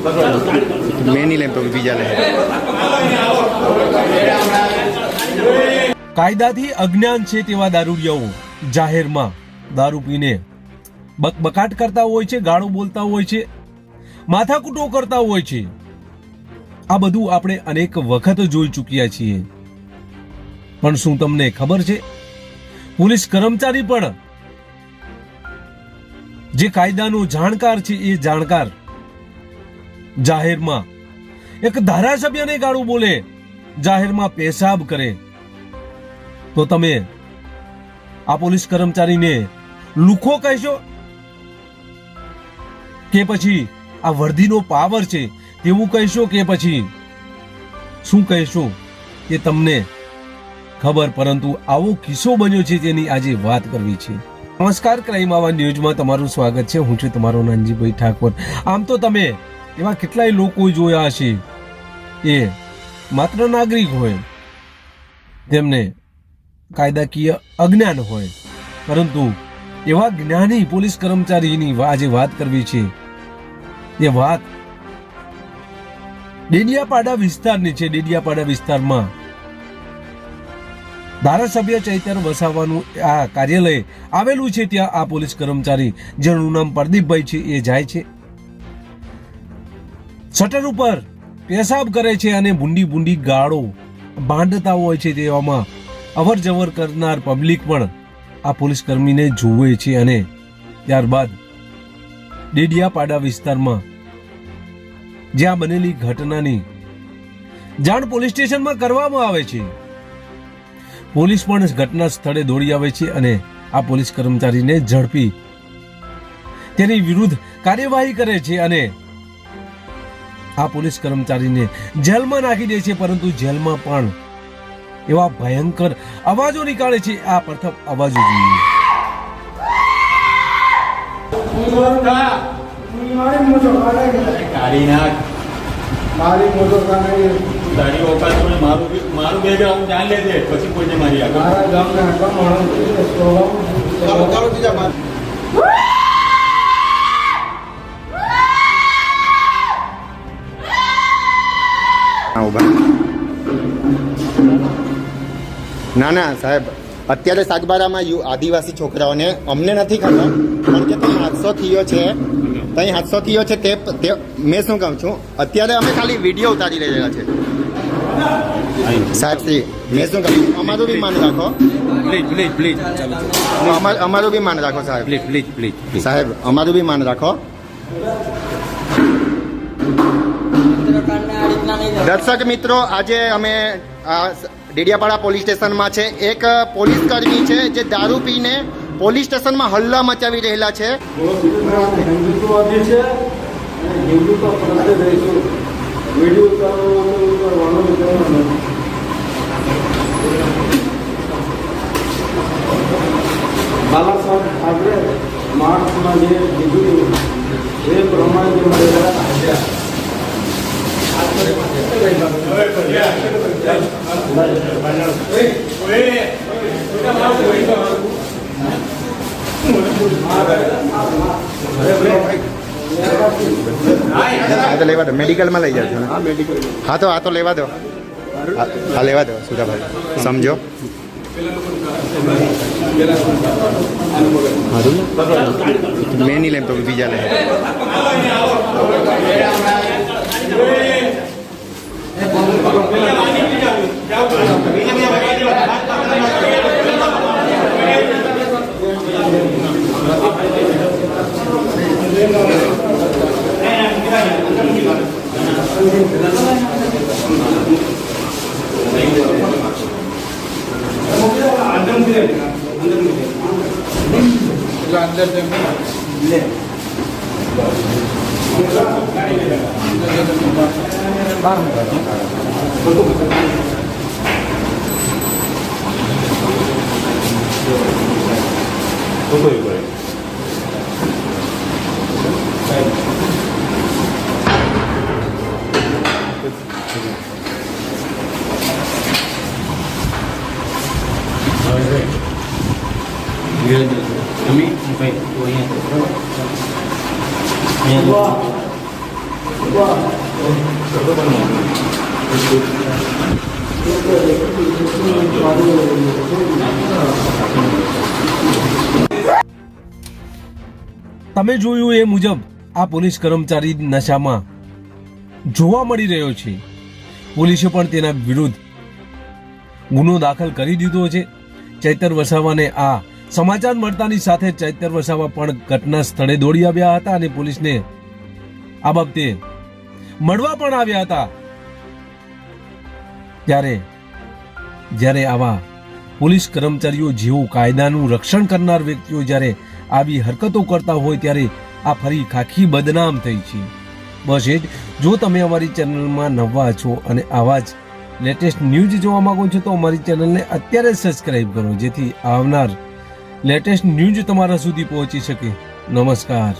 मैं नहीं ले तो बीजा ले। કાયદાથી અજ્ઞાન છે તેવા દારૂડિયાઓ જાહેરમાં દારૂ પીને બકબકાટ કરતા હોય છે, ગાળો બોલતા હોય છે, માથાકૂટો કરતા હોય છે. આ બધું આપણે અનેક વખત જોઈ ચૂક્યા છીએ. પણ શું તમને ખબર છે, પોલીસ કર્મચારી પણ જે કાયદાનો જાણકાર છે એ જાણકાર જાહેરમાં એક ધારાસભ્યને ગાળું બોલે, જાહેરમાં પેશાબ કરે, તો તમે આ પોલીસ કર્મચારીને લુખો કહેશો કે પછી આ વર્દીનો પાવર છે તેવું કહેશો કે પછી શું કહેશો એ તમને ખબર. પરંતુ આવો કિસ્સો બન્યો છે તેની આજે વાત કરવી છે. નમસ્કાર, ક્રાઇમ આવા ન્યૂઝમાં તમારું સ્વાગત છે. હું છું તમારો નાનજીભાઈ ઠાકોર. આમ તો તમે એવા કેટલાય લોકો જોયા હશે એ માત્ર નાગરિક હોય, તેમને કાયદાકીય અજ્ઞાન હોય, પરંતુ એવા જ્ઞાની પોલીસ કર્મચારીની આજે વાત કરવી છે. એ વાત ડેડિયાપાડા વિસ્તારની છે. ડેડિયાપાડા વિસ્તારમાં ધારાસભ્ય ચૈતર વસાવાનું આ કાર્યાલય આવેલું છે. ત્યાં આ પોલીસ કર્મચારી જેનું નામ પ્રદીપભાઈ છે એ જાય છે, શટર ઉપર પેશાબ કરે છે અને બુંડી ગાળો બાંધતા હોય છે. તેવામાં અવર જવર કરનાર પબ્લિક પણ આ પોલીસ કર્મીને જોવે છે અને ત્યારબાદ ડેડિયાપાડા વિસ્તારમાં જ્યાં બનેલી ઘટનાની જાણ પોલીસ સ્ટેશનમાં કરવામાં આવે છે. પોલીસ પણ ઘટના સ્થળે દોડી આવે છે અને આ પોલીસ કર્મચારીને ઝડપી તેની વિરુદ્ધ કાર્યવાહી કરે છે અને આ પોલીસ કર્મચારીને જેલમાં નાખી દે છે. પરંતુ જેલમાં પણ એવા ભયંકર અવાજો નીકાળે છે. આ પ્રથમ અવાજો જોઈએ. મારી મોટો તારી ઓકાત મને મારું બેકગ્રાઉન્ડ જાણ લેજે, પછી કોઈને મારી આગળ મારા ગામના ચાલો બીજા બાદ ના ના સાહેબ, અત્યારે સાગબારામાં આદિવાસી છોકરાઓને અમને નથી ખબર, પણ કે તમે હાદસો થયો છે, ત્યાં હાદસો થયો છે તે મેં શું કહું છું, અત્યારે અમે ખાલી વિડીયો ઉતારી રહેલા છે. સાહેબ શ્રી, મેં શું કહું, અમારું બી માન રાખો પ્લીઝ. અમારું બી માન રાખો સાહેબ, પ્લીઝ સાહેબ, અમારું બી માન રાખો. દર્શક મિત્રો, આજે અમે ડેડિયાપાડા પોલીસ સ્ટેશનમાં છે. એક પોલીસ કર્મી છે જે દારૂ પીને પોલીસ સ્ટેશનમાં હલ્લા મચાવી રહેલા છે. બાલા સાહેબ ઠાકરે માર્ચમાં જે કીધું એ પ્રમાણે લેવા દો, મેડિકલમાં લઈ જાવ છો ને? હા તો આ તો લેવા દો, હા લેવા દો સુધાભાઈ, સમજો. मैं नहीं ले तो बीजा ले. अंदर ले તમે જોયું એ મુજબ આ પોલીસ કર્મચારી નશામાં જોવા મળી રહ્યો છે. પોલીસે પણ તેના વિરુદ્ધ ગુનો દાખલ કરી દીધો છે. ચૈતર વસાવાને આ સમાચાર મળતાની સાથે ચૈતર વસાવા પણ ઘટના સ્થળે દોડી આવ્યા હતા અને પોલીસને આ બાબતે મળવા પણ આવ્યા હતા. જ્યારે આવા પોલીસ કર્મચારીઓ જેઓ કાયદાનું રક્ષણ કરનાર વ્યક્તિઓ જ્યારે આવી હરકતો કરતા હોય ત્યારે આ ફરી ખાખી બદનામ થઈ છે. બસ એ જ. જો તમે અમારી ચેનલમાં નવા છો અને આવા જ લેટેસ્ટ ન્યૂઝ જોવા માંગો છો તો અમારી ચેનલને અત્યારે સબસ્ક્રાઇબ કરો, જેથી આવનાર લેટેસ્ટ ન્યૂઝ તમારા સુધી પહોંચી શકે. નમસ્કાર.